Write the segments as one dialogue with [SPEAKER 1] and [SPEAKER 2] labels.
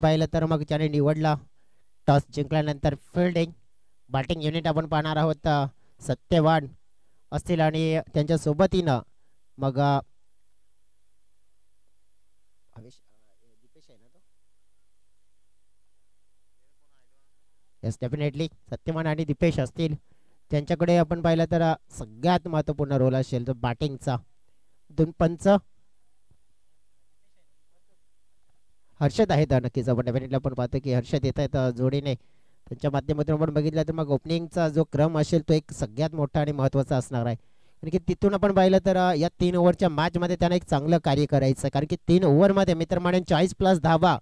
[SPEAKER 1] पाहिलं तर मग त्याने निवडला टॉस जिंकल्यानंतर फिल्डिंग. बॅटिंग युनिट आपण पाहणार आहोत सत्यवान असतील आणि त्यांच्या सोबतीनं मग दीपेश आहे ना तो. येस डेफिनेटली सत्यवान आणि दीपेश असतील. त्यांच्याकडे आपण पाहिलं तर सगळ्यात महत्त्वपूर्ण रोल असेल तो बॅटिंगचा. दोन पंच हर्षद आहेत नक्कीच. आपण डेफिनेटली आपण पाहतो की हर्षद येत आहेत जोडीने. त्यांच्या माध्यमातून आपण बघितलं तर मग ओपनिंगचा जो क्रम असेल तो एक सगळ्यात मोठा आणि महत्त्वाचा असणार आहे. कारण की तिथून आपण पाहिलं तर या 3 ओव्हरच्या मॅचमध्ये त्यांना एक चांगलं कार्य करायचं आहे. कारण की 3 ओव्हरमध्ये मित्र म्हणेन 40+ धावा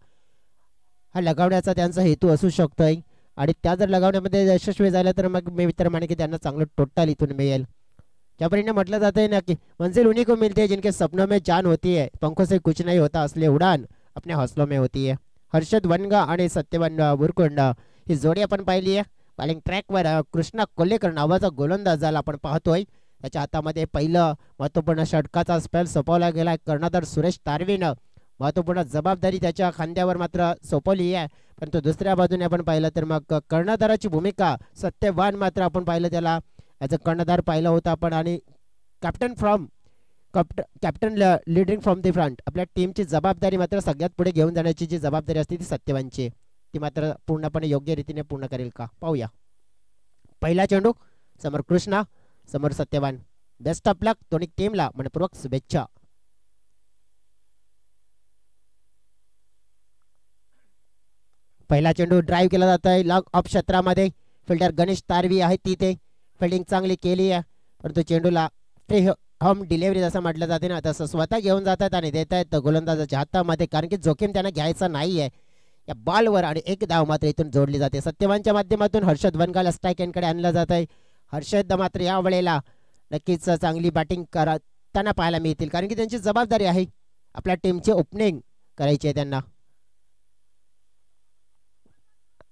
[SPEAKER 1] हा लगावण्याचा त्यांचा हेतू असू शकतोय. आणि त्या जर लगावण्यामध्ये यशस्वी झाल्या तर मग मी मित्र माने की त्यांना चांगलं टोटल इथून मिळेल. ज्यापरीने म्हटलं जात है ना कि मंजिल उन्हीं को मिलती है जिनके सपनों में जान होती है, पंखों से कुछ नहीं होता, असली उड़ान अपने हौसलों में होती है. हर्षद वनगा आणि सत्यवान बुरकुंड ही जोडी आपण पाहिली आहे. बॉलिंग ट्रॅकवर कृष्णा कोल्हेकर नावाचा गोलंदाजाला आपण पाहतोय. त्याच्या हातामध्ये पहिलं महत्त्वपूर्ण षटकाचा स्पेल सोपवला गेला. कर्णधार सुरेश तारवीनं महत्त्वपूर्ण जबाबदारी त्याच्या खांद्यावर मात्र सोपवली आहे. परंतु दुसऱ्या बाजूने आपण पाहिलं तर मग कर्णधाराची भूमिका सत्यवान मात्र आपण पाहिलं त्याला ॲज अ कर्णधार पाहिला होता आपण. आणि captain leading from the front आपल्या टीमची जबाबदारी मात्र सगळ्यात पुढे घेऊन जाण्याची जी जबाबदारी असते ती सत्यवानची, ती मात्र पूर्णपणे योग्य रीतीने पूर्ण करेल का पाहूया. पहिला चेंडू समोर कृष्णा समोर सत्यवान. बेस्ट ऑफ लक दोन्ही टीमला मनपूर्वक शुभेच्छा. पहिला चेंडू ड्राईव्ह केला जात आहे लॉग ऑफ क्षेत्रामध्ये. फिल्डर गणेश तारवी आहे तिथे. फिल्डिंग चांगली केली आहे परंतु चेंडूला फ्री होम डिलिव्हरी जसं म्हटलं जाते ना तसं स्वतः घेऊन जातात आणि देत आहेत गोलंदाजाच्या हातामध्ये. कारण की जोखीम त्यांना घ्यायचा नाही आहे या बॉलवर. आणि एक धाव मात्र इथून जोडली जाते. सत्यवानच्या माध्यमातून हर्षद वनगाला स्ट्राईक एंडकडे आणलं जात आहे. हर्षद मात्र या वेळेला नक्कीच चांगली बॅटिंग करताना पाहायला मिळतील. कारण की त्यांची जबाबदारी आहे आपल्या टीमची ओपनिंग करायची आहे त्यांना.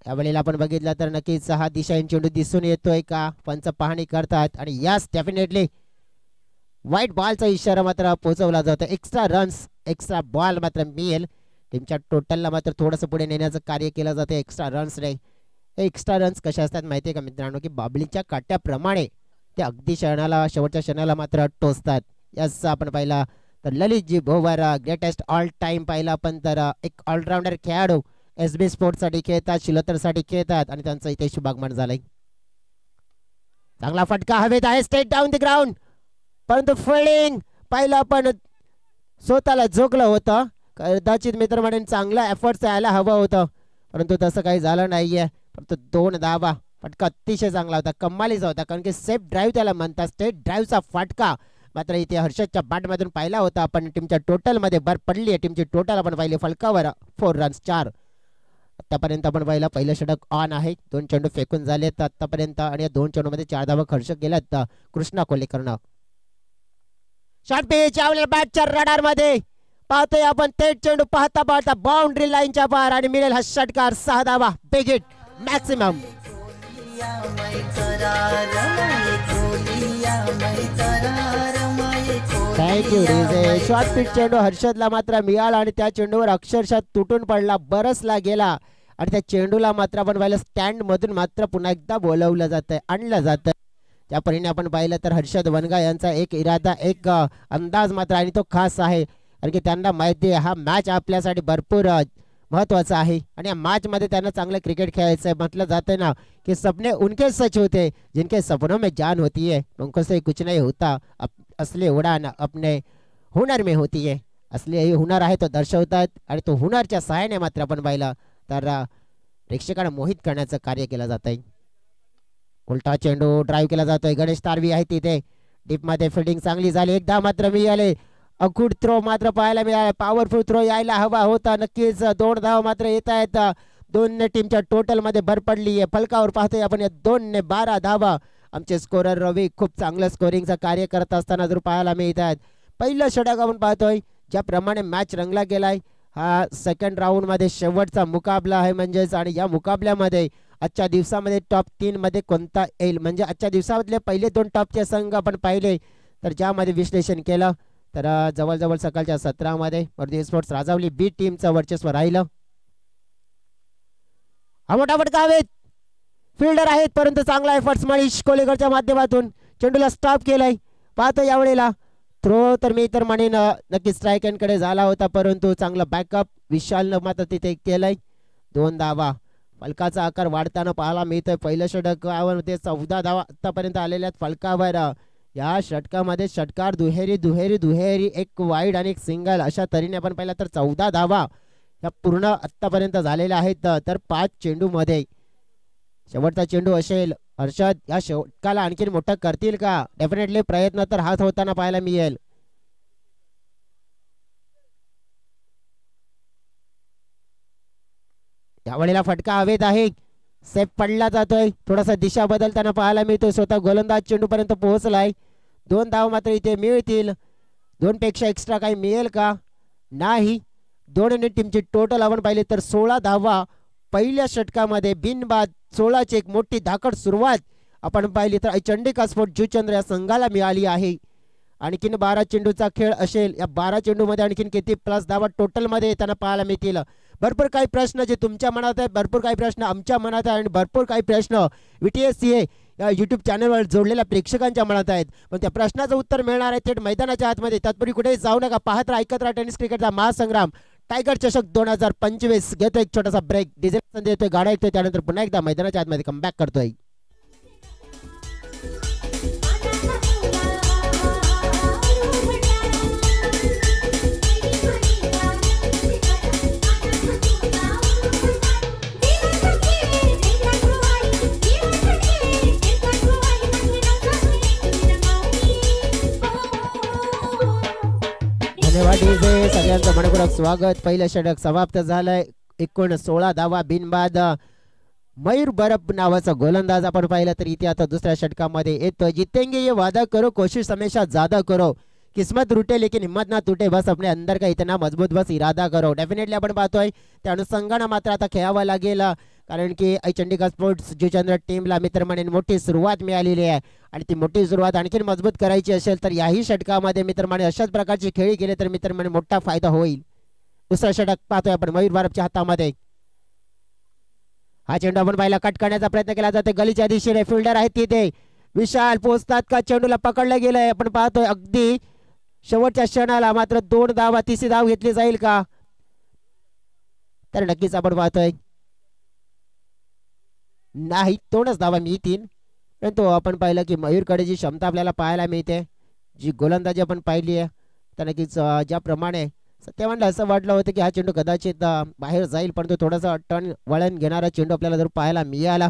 [SPEAKER 1] यावेळेला आपण बघितलं तर नक्कीच हा दिशाहीन चेंडू दिसून येतोय का पंच पाहणी करतात. आणि यास डेफिनेटली व्हाईट बॉलचा इशारा मात्र पोहोचवला जातो. एक्स्ट्रा रन्स एक्स्ट्रा बॉल मात्र मिळेल. टीमच्या टोटलला मात्र थोडंसं पुढे नेण्याचं कार्य केलं जातं एक्स्ट्रा रन्स रे. हे एक्स्ट्रा रन्स कशा असतात माहिती आहे का मित्रांनो की बाबलीच्या काट्याप्रमाणे ते अगदी क्षणाला शेवटच्या क्षणाला मात्र टोचतात. याच आपण पाहिला तर ललितजी भोवर ग्रेटेस्ट ऑल टाइम पाहिला आपण तर एक ऑलराऊंडर खेळाडू SB स्पोर्ट्ससाठी खेळतात, शिलोतरसाठी खेळतात आणि त्यांचं इथे शुभागमन झालंय. चांगला फटका हवेत आहे स्ट्रेट डाऊन द ग्राउंड. परंतु फिल्डिंग पाहिलं आपण स्वतःला झोकलं होतं. कदाचित मित्र म्हणून चांगला एफर्ट्स यायला हवं होतं परंतु तसं काही झालं नाहीये. परंतु 2 धावा फटका अतिशय चांगला होता, कमालीचा होता. कारण की सेफ ड्राईव्ह त्याला म्हणतात. स्ट्रेट ड्राईव्हचा फटका मात्र इथे हर्षदच्या बॅटमधून पाहिला होता आपण. टीमच्या टोटलमध्ये भर पडली आहे. टीमची टोटल आपण पाहिली फलकावर 4 रन्स 4. आतापर्यंत आपण पाहिलं पहिलं षटक ऑन आहे. 2 चेंडू फेकून झालेत आतापर्यंत आणि या 2 चेंडूमध्ये 4 धावा खर्च केल्यात कृष्णा कोल्हेकरनं. शॉर्ट पिच बॅटच्या रडार मध्ये पाहतोय आपण. थेट चेंडू पाहता पाहता बाउंड्री लाईनच्या बाहेर आणि मिळेल हा षटकार. 6 धावा big hit maximum. Thank you DJ. Short pitch चेंडू हर्षदला मात्र मिळाला आणि त्या चेंडूवर अक्षरशः तुटून पडला, बरसला गेला आणि त्या चेंडूला मात्र आपण पाहिलं स्टँड मधून मात्र पुन्हा एकदा बोलवलं जातंय, आणलं जातं. त्या परीने आपण पाहिलं तर हर्षद वनगा यांचा एक इरादा एक अंदाज मात्र आणि तो खास आहे. कारण की त्यांना माहिती आहे हा मॅच आपल्यासाठी भरपूर महत्वाचा आहे आणि या मॅच मध्ये त्यांना चांगलं क्रिकेट खेळायचं आहे. म्हटलं जातं ना की सपने उनके सच होते जिनके सपनों में जान होती है, उनको से कुछ नहीं होता, असली उडान अपने हुनर में होती है. असली हुनर आहे तो दर्शवतात आणि तो हुनरच्या सहाय्याने मात्र आपण पाहिलं तर प्रेक्षकांना मोहित करण्याचं कार्य केलं जात आहे. उलटा चेंडू ड्राईव्ह केला जातोय. गणेश तारवी आहे तिथे. डीप मध्ये फिल्डिंग चांगली झाली. एकदा मात्र मिळाले. अखूड थ्रो मात्र पाहायला मिळाला. पॉवरफुल थ्रो यायला हवा होता नक्कीच. 2 धाव मात्र येत आहेत. 2 टीमच्या टोटल मध्ये भर पडली आहे. फलकावर पाहतोय आपण या 2 12 धावा. आमचे स्कोरर रवी खूप चांगलं स्कोरिंगचं कार्य करत असताना जर पाहायला मिळत आहेत. पहिलं षटक आपण पाहतोय ज्याप्रमाणे मॅच रंगला गेलाय. हा सेकंड राऊंड मध्ये शेवटचा मुकाबला आहे म्हणजेच. आणि या मुकाबल्यामध्ये आजच्या दिवसामध्ये टॉप 3 मध्ये कोणता येईल म्हणजे आजच्या दिवसामधले पहिले 2 टॉपचे संघ आपण पाहिले तर ज्यामध्ये विश्लेषण केलं तर जवळजवळ सकाळच्या 17 मध्ये वर्धी स्पोर्ट्स राजावली बी टीमचं वर्चस्व राहिलं. हा मोठा फटका हवेत, फिल्डर आहेत परंतु चांगला एफर्ट्स मनीष कोलेकरच्या माध्यमातून चेंडूला स्टॉप केलाय. पाहतो यावेळेला थ्रो तर मी तर म्हणेन नक्की स्ट्राईक कडे झाला होता, परंतु चांगला बॅकअप विशालनं मात्र तिथे केलंय. 2 धावा. फलकाचा आकार वाढताना पाहायला मिळतोय. पहिलं षटकामध्ये 14 धावा आतापर्यंत आलेल्या फलकावर. या षटकामध्ये षटकार दुहेरी दुहेरी दुहेरी, एक वाईड आणि एक सिंगल अशा तऱ्हेने आपण पाहिलं तर 14 धावा या पूर्ण आतापर्यंत झालेल्या आहेत. तर 5 चेंडू मध्ये शेवटचा चेंडू असेल. हर्षद या षटकाला आणखी मोठं करतील का? डेफिनेटली प्रयत्न तर हाच होताना पाहायला मिळेल. यावेळेला फटका हवेत आहे, सेफ पडला जातोय. थोडासा दिशा बदलताना पाहायला मिळतोय. स्वतः गोलंदाज चेंडू पर्यंत पोहोचलाय. 2 धाव मात्र इथे मिळतील. 2 पेक्षा एक्स्ट्रा काही मिळेल का? नाही. दोन्ही टीमची टोटल आपण पाहिली तर 16 धावा पहिल्या षटकामध्ये बिनबाद. 16ची एक मोठी धाकड सुरुवात आपण पाहिली तर चंडिका स्पोर्ट जुचंद्र या संघाला मिळाली आहे. आणखीन 12 चेंडूचा खेळ असेल. या 12 चेंडूमध्ये आणखीन किती प्लस धावा टोटल मध्ये येताना पाहायला मिळतील. भरपूर काही प्रश्न जे तुमच्या मनात आहेत, भरपूर काही प्रश्न आमच्या मनात आहे आणि भरपूर काही प्रश्न VTSCA या यूट्यूब चॅनलवर जोडलेल्या प्रेक्षकांच्या मनात आहेत. पण त्या प्रश्नाचं उत्तर मिळणार आहे थेट मैदानाच्या आतमध्ये. तत्पूर्वी कुठेही जाऊ नका, पाहत राहा, ऐकत राहा टेनिस क्रिकेटचा महासंग्राम. टायगर चषक 2025 घेतो एक छोटासा ब्रेक, डिझेल संधी येतोय, गाडा येतोय, त्यानंतर पुन्हा एकदा मैदानाच्या आतमध्ये कमबॅक करतोय. धन्यवाद डीजे, सगळ्यांचं मनपूर्वक स्वागत. पहिलं षटक समाप्त झालंय. एकूण 16 धावा बिनबाद. मयूर बरप नावाचा गोलंदाज आपण पाहिलं तर इथे आता दुसऱ्या षटकामध्ये येतो. जितेंगे ये वादा करो, कोशिश हमेशा ज्यादा करो, किस्मत रूटे लेकिन हिम्मत ना टूटे, बस अपने अंदर का इतना मजबूत बस इरादा करो. डेफिनेटली आपण पाहतोय त्या अनुषंगानं मात्र आता खेळावं लागेल, कारण की चंडिका स्पोर्ट्स जुचंद्र टीमला मित्र म्हणून मोठी सुरुवात मिळालेली आहे आणि ती मोठी सुरुवात आणखी मजबूत करायची असेल तर याही षटकामध्ये मित्र म्हणे अशाच प्रकारची खेळी केले तर मित्र म्हणे मोठा फायदा होईल. दुसरा षटक पाहतोय आपण मयूर बरपच्या हातामध्ये. हा चेंडू आपण पाहिला कट करण्याचा प्रयत्न केला जातो गलीच्या दिशेने. फिल्डर आहेत तिथे, विशाल पोहोचतात का? चेंडूला पकडलं गेलंय. आपण पाहतोय अगदी शेवटच्या क्षणाला मात्र 2 धावा, तिसरी धाव घेतली जाईल का? तर नक्कीच आपण पाहतोय नाही, 2च धावा मिळतील. परंतु आपण पाहिलं की मयूरकडे जी क्षमता आपल्याला पाहायला मिळते, जी गोलंदाजी आपण पाहिली आहे, तर नक्कीच ज्याप्रमाणे सत्यवानला असं वाटलं होतं की हा चेंडू कदाचित बाहेर जाईल, परंतु थोडासा टर्न वळण घेणारा चेंडू आपल्याला जर पाहायला मिळाला.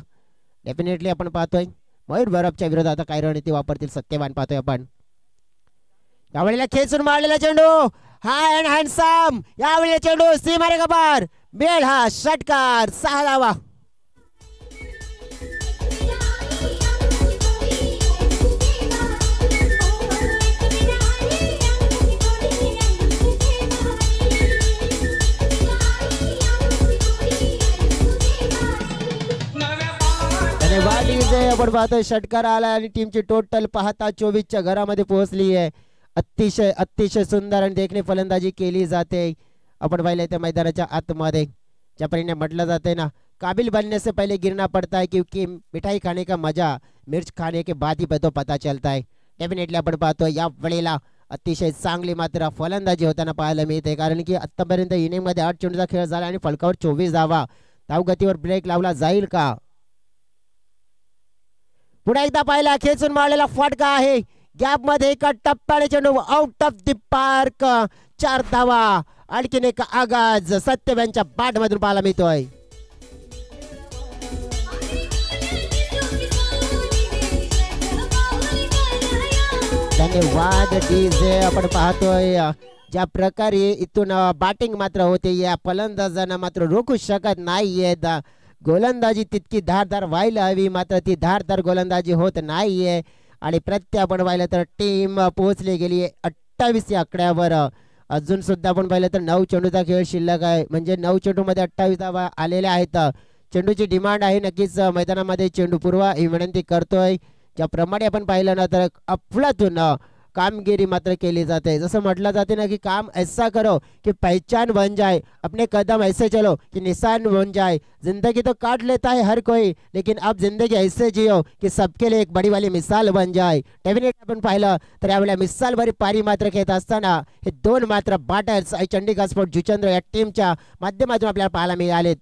[SPEAKER 1] डेफिनेटली आपण पाहतोय मयूर बरपच्या विरोधात आता काय रणनीती वापरतील सत्यवान पाहतोय आपण. यावेळेला खेचून मारलेला चेंडू, हाय अँड हँडसम. यावेळेला चेंडू सीमारे गबार, बेल हा षटकार, 6 धावा. आपण पाहतोय षटकार आला आणि टीमची टोटल पाहता 24च्या घरामध्ये पोहोचली आहे. अतिशय अतिशय सुंदर आणि देखणी फलंदाजी केली जाते. आपण पाहिलं त्या मैदानाच्या आतमध्ये ज्याप्रमाणे म्हटलं जाते ना, काबिल बनने से पहले गिरना पड़ता है क्योंकि मिठाई खाने का मजा मिर्च खाने के बाद ही तो पता चलता है. डेफिनेटली आपण पाहतो या वेळेला अतिशय चांगली मात्र फलंदाजी होताना पाहायला मिळते, कारण की आतापर्यंत इनिंगमध्ये 8 चेंडूचा खेळ झाला आणि फलकावर 24 धावा. धावगतीवर ब्रेक लावला जाईल का? पुन्हा एकदा पाहिला खेचून मारलेला फटका आहे. गॅप मध्ये एका टप्प्याने चेंडू आउट ऑफ द पार्क, 4 धावा. आणखीन एक आगाज सत्यव्यांच्या बॅट मधून पाहायला मिळतोय. धन्यवाद डीजे. आपण पाहतोय ज्या प्रकारे इथून बॅटिंग मात्र होते, या फलंदाजांना मात्र रोखू शकत नाहीयेत. गोलंदाजी तितकी धारदार व्हायला हवी, मात्र ती धारदार गोलंदाजी होत नाहीये आणि प्रत्यापण पाहिलं तर टीम पोहोचली गेली 28 या आकड्यावर. अजून सुद्धा आपण पाहिलं तर 9 चेंडूचा खेळ शिल्लक आहे, म्हणजे 9 चेंडूमध्ये 28 धावा आलेल्या आहेत. चेंडूची डिमांड आहे नक्कीच मैदानामध्ये चेंडू पुरवा ही विनंती करतोय. ज्याप्रमाणे आपण पाहिलं ना तर अफलातून कामगिरी मात्र केली जाते। जसं म्हटलं जाते ना की काम ऐसा करो कि पहचान बन जाए, अपने कदम ऐसे चलो कि निशान बन जाए। जिंदगी तो काट लेता है हर कोई, लेकिन अब जिंदगी ऐसे जियो की सबके लिए एक बड़ी वाली मिसाल बन जाए। डेफिनेट आपण पाहिलं तर यावेळेला मिसाल भरी पारी मात्र घेत असताना हे दोन मात्र बॅटर्स चंडीगड स्पोर्ट जुचंद्र या टीमच्या माध्यमातून आपल्याला पाहायला मिळालेत।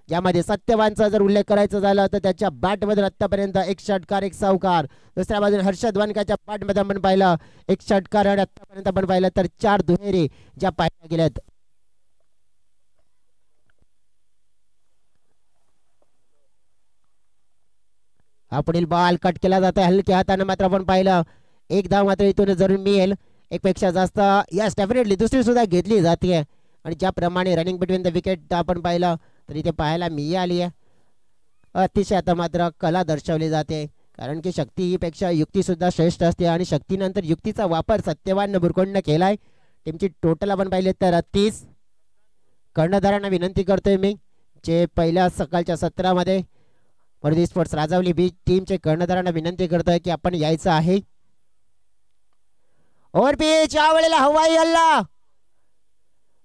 [SPEAKER 1] ज्यामध्ये सत्यवानचा जर उल्लेख करायचा झाला तर त्याच्या बॅटमधून आतापर्यंत एक षटकार एक चौकार, दुसऱ्या बाजूने हर्षद वानकाच्या बॅटमध्ये आपण पाहिलं एक षटकार आणि आतापर्यंत आपण पाहिलं तर 4 दुहेरी ज्या पाहिल्या गेल्यात। हा पुढील बॉल कट केला जात आहे हलक्या हाताने, मात्र आपण पाहिलं एक धाव मात्र इथून जरूर मिळेल, एक पेक्षा जास्त। यस डेफिनेटली दुसरी सुद्धा घेतली जाते आणि ज्याप्रमाणे रनिंग बिटवीन द विकेट आपण पाहिलं तर इथे पाहायला मिळाली आहे। अतिशय आता मात्र कला दर्शवली जाते, कारण की शक्ती ही पेक्षा युक्ती सुद्धा श्रेष्ठ असते आणि शक्तीनंतर युक्तीचा वापर सत्यवान बुरकोंडने केलाय। टीमची टोटल आपण पाहिले तर 30। कर्णधारांना विनंती करतोय मी, जे पहिल्या सकाळच्या सत्रामध्ये वर्दी स्पोर्ट्स राजावली बी टीमचे कर्णधारांना विनंती करतोय की आपण यायचं आहे। ओव्हर पिच यावेळेला हवाई हल्ला,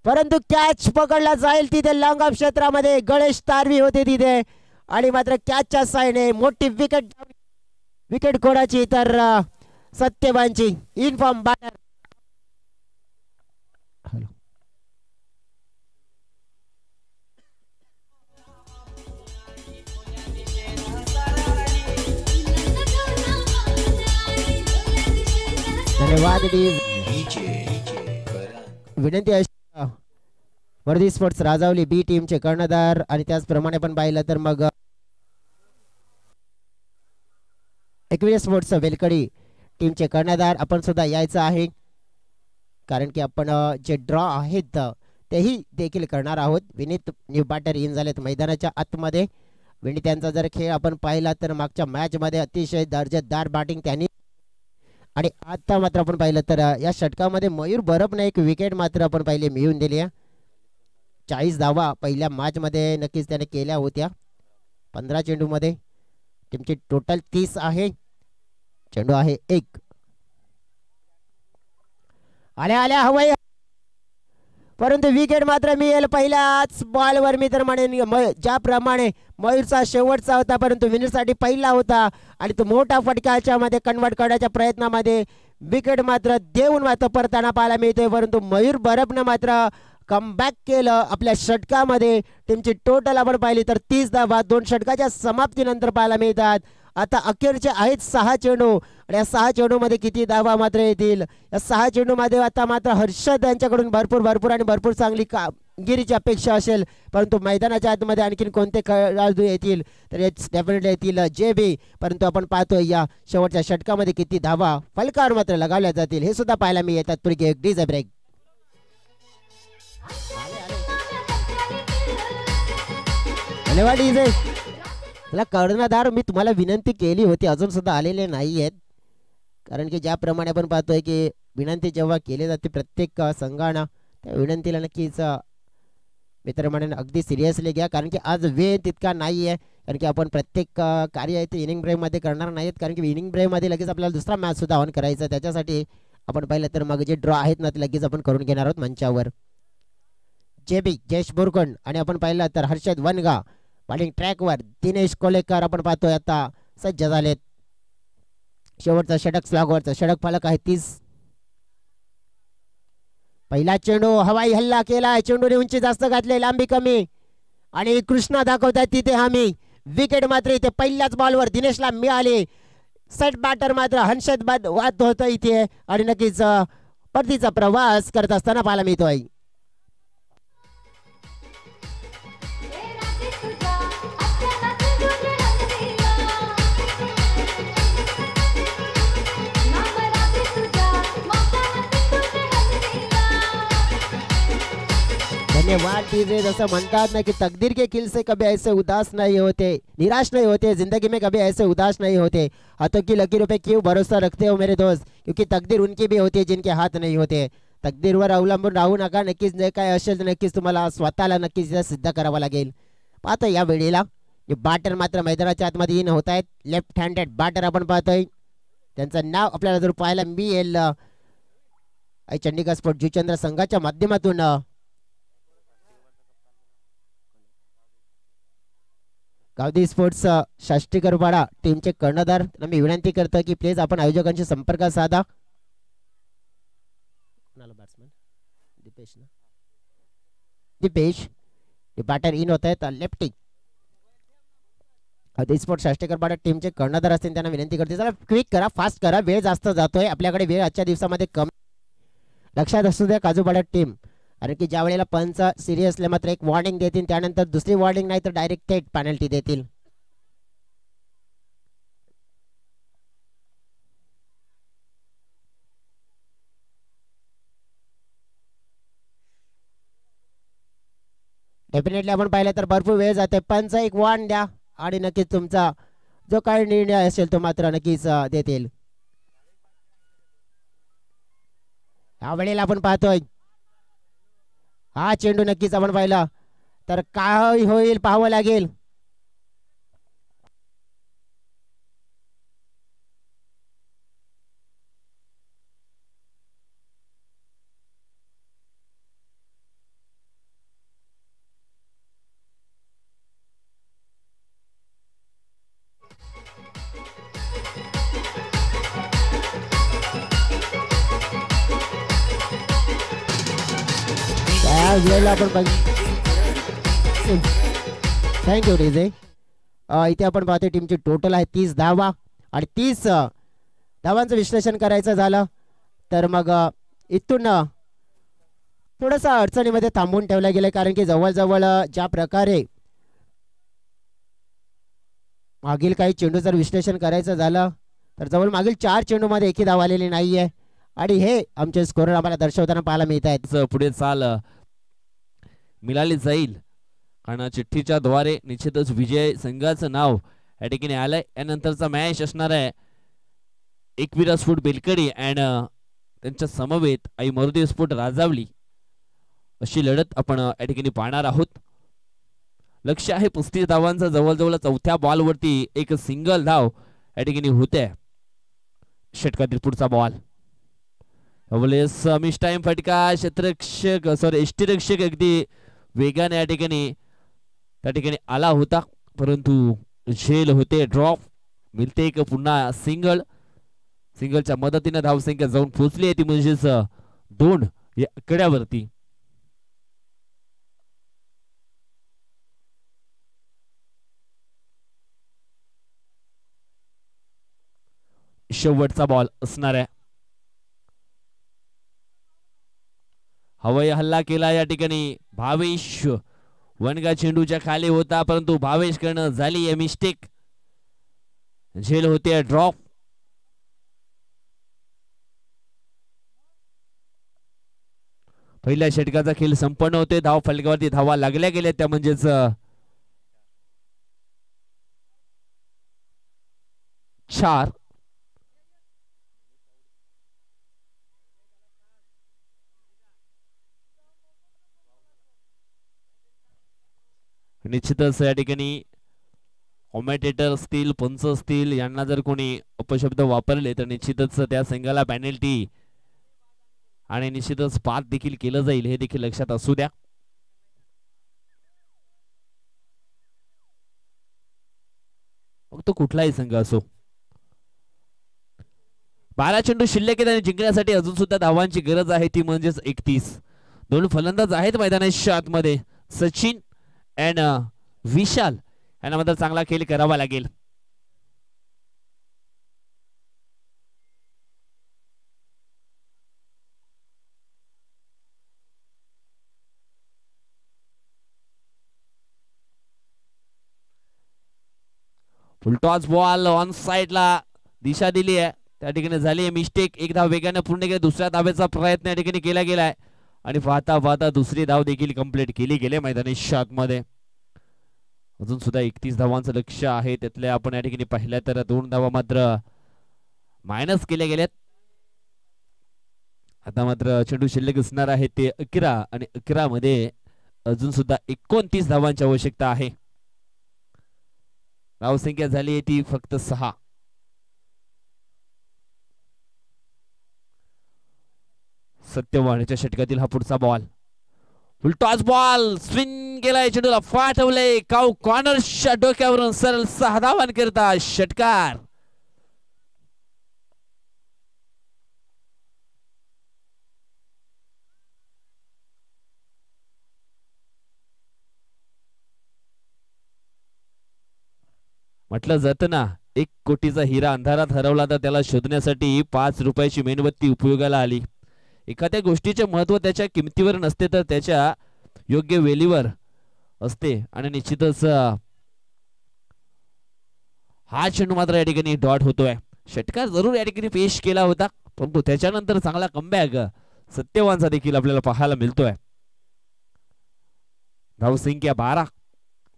[SPEAKER 1] परंतु कॅच पकडला जाईल तिथे लॉंग ऑफ क्षेत्रामध्ये। गणेश तारवी होते तिथे आणि मात्र कॅचच्या साईने मोठी विकेट कोणाची तर सत्यवानची इनफॉर्म बॅटर। धन्यवाद। विनंती आहे वर्दी स्पोर्ट्स राजावली बी टीमचे कर्णधार आणि त्याचप्रमाणे पण पाहिलं तर मग एकविरा स्पोर्ट्स वेलकडी टीमचे कर्णधार आपण सुद्धा यायचं आहे, कारण की आपण जे ड्रॉ आहेत तेही देखील करणार आहोत। विनीत न्यू बॅटर इन झालेत मैदानाच्या आतमध्ये। विनीत यांचा जर खेळ आपण पाहिला तर मागच्या मॅच मध्ये अतिशय दर्जेदार बॅटिंग त्यांनी, आणि आता मात्र आपण पाहिलं तर या षटकामध्ये मयूर बरपने एक विकेट मात्र आपण पाहिले मिळवून दिली आहे। 40 धावा पहिल्या मॅच मध्ये नक्कीच त्याने केल्या होत्या 15 चेंडू मध्ये। टीमची टोटल 30 आहे, चेंडू आहे 1। आल्या आल्या हवाई, परंतु विकेट मात्र मिळेल पहिल्याच बॉलवर। मी तर म्हणेन ज्याप्रमाणे मयूरचा शेवटचा होता परंतु विनीतसाठी पहिला होता आणि तो मोठा फटकाच्या मध्ये कन्वर्ट करण्याच्या प्रयत्नामध्ये विकेट मात्र देऊन मात्र परताना पाहायला मिळते, परंतु मयूर बरपने मात्र कमबॅक केलं आपल्या षटकामध्ये। टीमची टोटल आपण पाहिली तर 30 धावा 2 षटकाच्या समाप्तीनंतर पाहायला मिळतात। आता अखेरचे आहेत 6 चेंडू आणि या 6 चेंडू मध्ये किती धावा मात्र येतील, या 6 चेंडू मध्ये आता मात्र हर्षद यांच्याकडून भरपूर चांगली कामगिरीची अपेक्षा असेल, परंतु मैदानाच्या आतमध्ये आणखीन कोणते खेळाडू येतील तर डेफिनेटली येतील JB। परंतु आपण पाहतोय या शेवटच्या षटकामध्ये किती धावा फलकावर मात्र लगावल्या जातील हे सुद्धा पाहायला मिळतात। पूर्वी एक डीजे ब्रेक। धन्यवाद डीजे। त्याला कर्णधार मी तुम्हाला विनंती केली होती, अजून सुद्धा आलेले नाही आहेत, कारण की ज्याप्रमाणे आपण पाहतोय की विनंती जेव्हा केली जाते प्रत्येक संघानं त्या विनंतीला नक्कीच मित्र म्हणून अगदी सिरियसली घ्या, कारण की आज वेळ तितका नाही आहे, कारण की आपण प्रत्येक कार्य आहे ते इनिंग ब्रेकमध्ये करणार नाहीत, कारण की इनिंग ब्रेकमध्ये लगेच आपल्याला दुसरा मॅच सुद्धा ऑन करायचा। त्याच्यासाठी आपण पाहिलं तर मग जे ड्रॉ आहेत ना ते लगेच आपण करून घेणार आहोत मंचावर। JB जयेश बुरकोंड आणि आपण पाहिलं तर हर्षद वनगा बॉलिंग ट्रॅकवर। दिनेश कोलेकर आपण पाहतोय आता सज्ज झालेत। शेवटचा षटक स्लॉगवरचा षटक फलक आहे 30। पहिला चेंडू हवाई हल्ला केलाय, चेंडूने उंची जास्त घातली, लांबी कमी आणि कृष्णा दाखवतात तिथे हमी। विकेट मात्र इथे पहिल्याच बॉलवर दिनेशला मिळाली। सेट बॅटर मात्र हर्षद वाद होतं इथे आणि नक्कीच परतीचा प्रवास करत असताना पाहायला मिळतोय। धन्यवाद डीजे। जैसा म्हणतात ना कि तकदीर के खिल से कभी ऐसे उदास नहीं होते, निराश नहीं होते, जिंदगी में कभी ऐसे उदास नहीं होते। हाथों की लकीरों पे क्यों भरोसा रखते हो मेरे दोस्त, क्योंकि तकदीर उनकी भी होती है जिनके हाथ नहीं होते। तकदीरवर अवलंबून राहू नका, नक्कीच जे काय असेल तर नक्कीच तुम्हाला स्वतःला नक्कीच सिद्ध करावं लागेल। पाहतो या वेळेला बॅटर मात्र मैदानाच्या आतमध्ये इन होत आहेत। लेफ्ट हँडेड बॅटर आपण पाहतोय, त्यांचं नाव आपल्याला जर पाहायला मिळेल चंडीगड स्पोर्ट जुचंद्र संघाच्या माध्यमातून गावदी स्पोर्ट्स शास्त्रीकरपाडा टीमचे कर्णधार मी विनंती करतो की प्लीज आपण आयोजकांशी संपर्क साधा. दीपेश बॅटर इन होत आहेत लेफ्टी. गावदी स्पोर्ट्स शास्त्रीकरपाडा टीमचे कर्णधार असतील त्यांना विनंती करते जरा क्विक करा, फास्ट करा, वेळ जास्त जातोय आपल्याकडे, वेळ आजच्या दिवसामध्ये कमी. लक्षात असू द्या काजूपाडा टीम, कारण की ज्या वेळेला पंच सिरियसले मात्र एक वॉर्निंग देतील त्यानंतर दुसरी वॉर्निंग नाही तर डायरेक्ट थेट पेनल्टी देतील. डेफिनेटली आपण पाहिलं तर भरपूर वेळ जाते. पंच एक वॉर्न द्या आणि नक्कीच तुमचा जो काही निर्णय असेल तो मात्र नक्कीच देतील. या वेळेला आपण पाहतोय हा चेंडू नक्कीच आपण पाहिला तर काय होईल पाहावं लागेल. आपण थँक्यू रिजे. इथे आपण पाहतोय टीमची टोटल आहे 30 धावा आणि 30 धावांचं विश्लेषण करायचं झालं तर मग इथून थोडंसं अडचणीमध्ये थांबून ठेवलं गेलं, कारण की जवळजवळ ज्या प्रकारे मागील काही चेंडू जर विश्लेषण करायचं झालं तर जवळ मागील 4 चेंडूमध्ये एकही धाव आलेली नाहीये आणि हे आमचे स्कोरर आम्हाला दर्शवताना पाहायला मिळत आहेत.
[SPEAKER 2] पुढे चाल मिळाली जाईल कारण चिठ्ठीच्या द्वारे निश्चितच विजय संघाचं नाव या ठिकाणी आलंय. यानंतरचा मॅच असणार आहे एकविरा स्पोर्ट बेलकडी अँड त्यांच्या समवेत आई मरुदे स्पोर्ट राजावली अशी लढत आपण या ठिकाणी पाहणार आहोत. लक्ष आहे 35 धावांचा, जवळजवळ चौथ्या बॉलवरती एक सिंगल धाव या ठिकाणी होते. षटकातील पुढचा बॉल मिस टाइम फटका, क्षेत्ररक्षक यष्टीरक्षक अगदी वेगाने या ठिकाणी त्या ठिकाणी आला होता परंतु झेल होते, ड्रॉप मिळते एक पुन्हा सिंगल. सिंगलच्या मदतीने धावसंख्या जाऊन पोहोचली आहे ती म्हणजेच 2 या आकड्यावरती. शेवटचा बॉल असणार आहे. हवाई हल्ला केला या ठिकाणी भावेश, वनगा चेंडूच्या खाली होता परंतु भावेश करणं झाली आहे मिस्टेक, झेल होते ड्रॉप. पहिल्या षटकाचा खेळ संपन्न होते. धाव फलकावरती धावा लागल्या गेल्या त्या म्हणजेच 4. निश्चितच या ठिकाणी कॉमेंटेटर असतील, पंच असतील यांना जर कोणी अपशब्द वापरले तर निश्चितच त्या संघाला पेनल्टी आणि निश्चितच पास देखील केलं जाईल हे देखील लक्षात असू द्या. मग तो कुठलाही संघ असो. 12 चेंडू शिल्लक आहेत आणि जिंकण्यासाठी अजून सुद्धा धावांची गरज आहे ती म्हणजेच 31. 2 फलंदाज आहेत मैदानाच्या आतमध्ये, सचिन अँड विशाल यांना मात्र चांगला खेळ करावा लागेल. फुलटॉस बॉल ऑन साइडला दिशा दिली आहे त्या ठिकाणी झाली आहे मिस्टेक. एक धाव वेगाने पूर्ण केली, दुसऱ्या धावेचा प्रयत्न या ठिकाणी केला गेलाय आणि पाहता पाहता दुसरी धाव देखील कंप्लीट केली गेली मैदानी मध्ये. अजून सुद्धा 31 धावांचं लक्ष आहे, त्यातल्या आपण या ठिकाणी पाहिल्या तर 2 धावा मात्र मायनस केल्या गेल्यात. आता मात्र चेंडू शिल्लक असणार आहे ते 11 आणि 11 मध्ये अजून सुद्धा 29 धावांची आवश्यकता आहे. धावसंख्या झाली आहे ती फक्त 6. सत्यवान षटकातील हा पुढचा बॉल, उलटाच बॉल स्विंग केलाय, चेंडूला फाटवलंय, काऊ कॉर्नरच्या डोक्यावरून सरळ 6 धावांन करता षटकार. म्हटलं जातं ना, 1 कोटीचा हिरा अंधारात हरवला तर त्याला शोधण्यासाठी 5 रुपयाची मेणबत्ती उपयोगाला आली. एखाद्या गोष्टीचे महत्व त्याच्या किमतीवर नसते तर त्याच्या योग्य वेळेवर असते. आणि निश्चितच हा चेंडू मात्र या ठिकाणी डॉट होतोय. षटकार जरूर या ठिकाणी पेश केला होता, परंतु त्याच्यानंतर चांगला कमबॅक सत्यवानचा देखील आपल्याला पाहायला मिळतोय. धावसंख्या 12,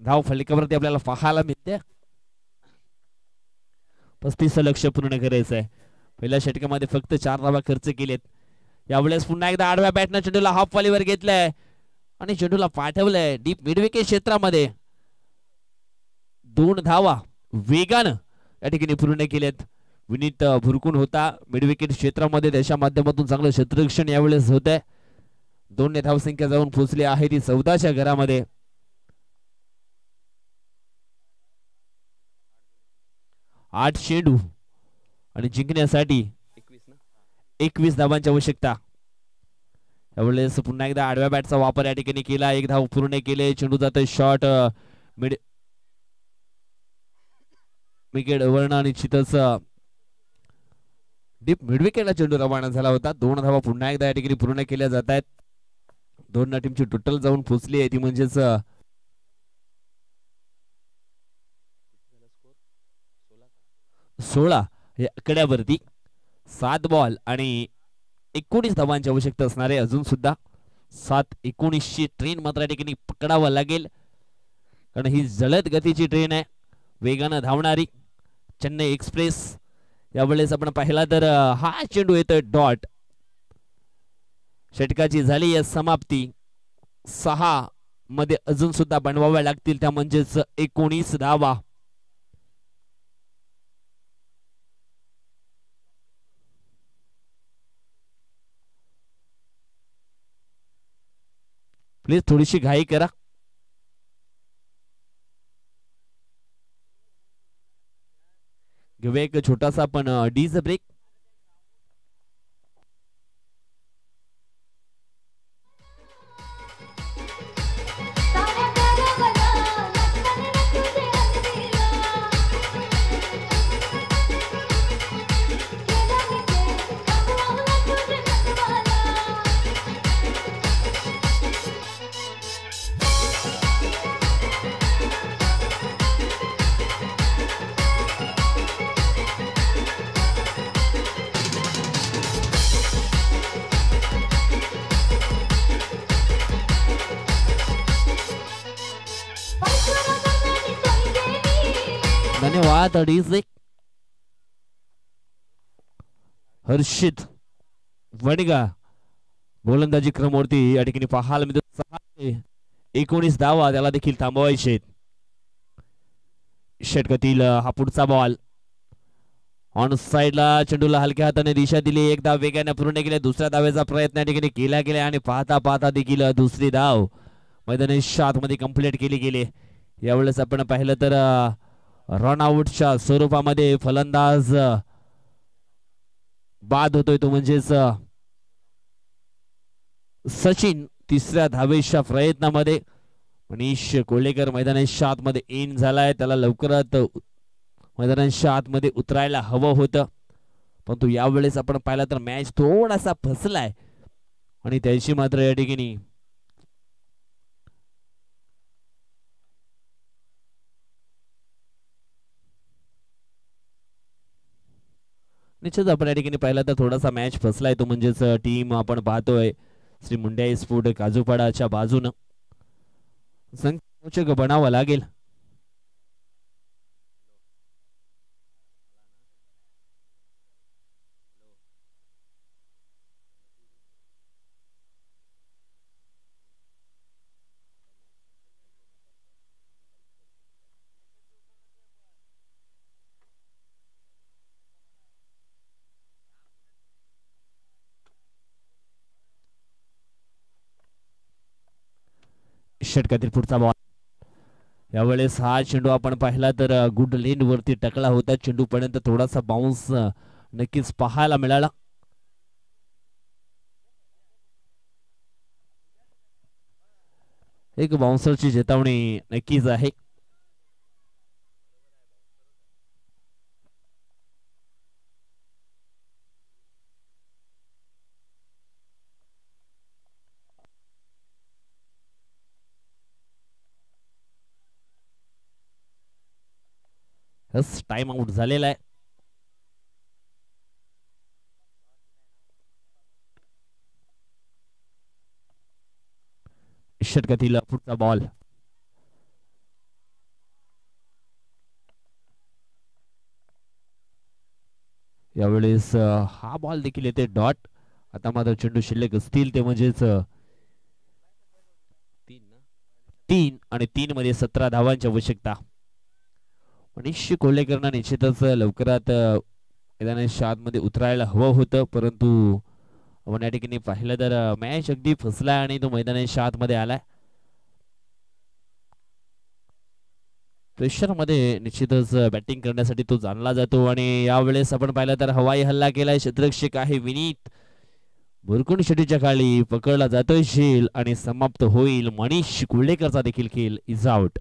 [SPEAKER 2] धाव फलकावरती आपल्याला पाहायला मिळते. 35 लक्ष पूर्ण करायचं आहे. पहिल्या षटकामध्ये फक्त 4 धावा खर्च केलेत. यावेळेस पुन्हा एकदा आडव्या बॅटनं चेंडूला हाफ वालीवर घेतलाय आणि चेंडूला पाठवलंय डीप मिडविकेट क्षेत्रामध्ये. 2 धावा वेगानं या ठिकाणी पूर्ण केलेत. विनीत भुरकून होता मिडविकेट क्षेत्रामध्ये, त्याच्या माध्यमातून चांगलं क्षेत्ररक्षण यावेळेस होत आहे. 2 धावसंख्या जाऊन पोहोचली आहे ती 14च्या घरामध्ये. 8 चेंडू आणि जिंकण्यासाठी 21 धावांची आवश्यकता. यावेळेस पुन्हा एकदा आडव्या बॅटचा वापर या ठिकाणी केला. 1 धाव पूर्ण केले. चेंडू जातोय शॉट मिड विकेट वर्ण आणि निश्चितच डीप मिडविकेटला चेंडू रवाना झाला होता. 2 धावा पुन्हा एकदा या ठिकाणी पूर्ण केल्या जात आहेत. 2 टीमची टोटल जाऊन पोहोचली आहे ती म्हणजेच 16 या आकड्यावरती. 7 बॉल आणि 19 धावांची आवश्यकता असणार आहे. अजून सुद्धा 7-19ची ट्रेन मात्र या ठिकाणी पकडावं लागेल, कारण ही जलद गतीची ट्रेन आहे, वेगानं धावणारी चेन्नई एक्सप्रेस. यावेळेस आपण पाहिला तर हा चेंडू येतोय डॉट. षटकाची झाली आहे समाप्ती. 6 मध्ये अजून सुद्धा बनवाव्या लागतील, त्या म्हणजेच 19 धावा. प्लीज थोडीशी घाई करा. घेऊया एक छोटासा पण डीज ब्रेक. धन्यवाद डीजे. हर्षित वणगा गोलंदाजी क्रमवरती या ठिकाणी पाहायला मिळतो. 19 धावा त्याला देखील थांबवायचे. षटकातील हा पुढचा बॉल ऑन साइडला चेंडूला हलक्या हाताने दिशा दिली. 1 धाव वेगाने पूर्ण केले. दुसऱ्या धावेचा प्रयत्न या ठिकाणी केला गेला आणि पाहता पाहता देखील दुसरी धाव मैदानाच्या आतमध्ये कंप्लीट केली गेली. यावेळेस आपण पाहिलं तर रन आउटच्या स्वरूपामध्ये फलंदाज बाद होतोय, तो म्हणजेच सचिन. तिसऱ्या धावेच्या प्रयत्नामध्ये मनीष कोल्हेकर मैदानाच्या आतमध्ये इन झालाय. त्याला लवकरात मैदानाच्या आतमध्ये उतरायला हवं होतं, परंतु यावेळेस आपण पाहिलं तर मॅच थोडासा फसलाय आणि त्याची मात्र या ठिकाणी निश्चित आपण या ठिकाणी पाहिलं तर थोडासा मॅच फसलाय, तो म्हणजेच टीम आपण पाहतोय श्री मुंडे स्पोर्ट काजूपाडाच्या बाजूनं संकोचक बनावं लागेल. षटकातील पुढचा बॉल. यावेळेस हा चेंडू आपण पाहिला तर गुड लेन वरती टकला होता. चेंडू पर्यंत थोडासा बाउन्स नक्कीच पाहायला मिळाला. एक बाउन्सरची चेतावणी नक्कीच आहे. टाइम आउट झालेला आहे. षटकातील पुढचा बॉल. यावेळेस हा बॉल देखील येते डॉट. आता मात्र चेंडू शिल्लक असतील ते म्हणजेच 3 आणि 3 मध्ये 17 धावांची आवश्यकता. मनीष कोल्हेकरना निश्चितच लवकरात मैदानाच्या आतमध्ये उतरायला हवं होतं, परंतु आपण या ठिकाणी पाहिलं तर मॅच अगदी फसला आणि तो मैदानाच्या आतमध्ये आलाय. प्रेशर मध्ये निश्चितच बॅटिंग करण्यासाठी तो जाणला जातो आणि यावेळेस आपण पाहिलं तर हवाई हल्ला केलाय. क्षेत्ररक्षक आहे विनीत. भुरकुंड शेटीच्या खाली पकडला जातोय शेल आणि समाप्त होईल. मनीष कुर्लेकरचा देखील खेळ इज आउट.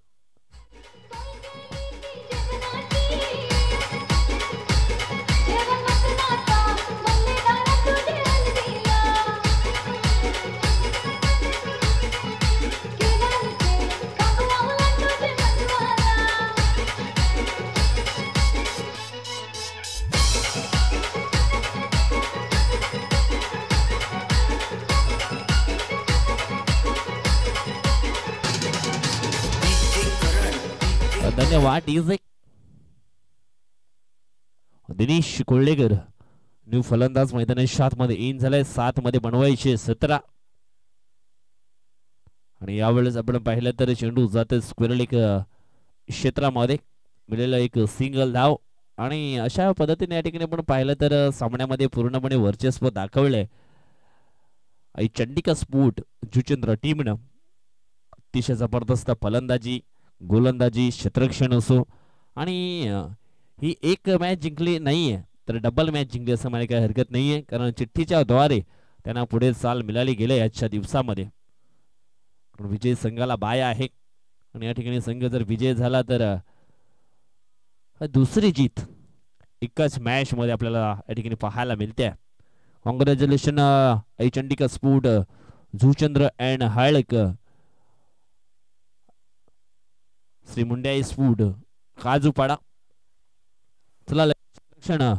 [SPEAKER 2] धन्यवाद दिनेश कोल्हेकर. न्यू फलंदाज मैदानाच्या आतमध्ये इन झालाय. 7 मध्ये बनवायचे 17 आणि यावेळेस आपण पाहिलं तर चेंडू जाते स्क्वेअर लेग क्षेत्रामध्ये. मिळालेला एक सिंगल धाव आणि अशा पद्धतीने या ठिकाणी आपण पाहिलं तर सामन्यामध्ये पूर्णपणे वर्चस्व दाखवलंय चंडिका स्पोर्ट जुचंद्र टीमनं. अतिशय जबरदस्त फलंदाजी, गोलंदाजी, क्षेत्ररक्षण असो आणि ही एक मॅच जिंकली नाहीये तर डबल मॅच जिंकली असं मला काही हरकत नाहीये, कारण चिठ्ठीच्या द्वारे त्यांना पुढे चाल मिळाली गेले आजच्या दिवसामध्ये. विजय संघाला बाय आहे आणि या ठिकाणी संघ जर विजय झाला तर दुसरी जीत एकाच मॅच मध्ये आपल्याला या ठिकाणी पाहायला मिळते. Congratulations Chandika sport Juchandra and हळक, श्री मुंड्या स्पोर्ट काजूपाडा. चला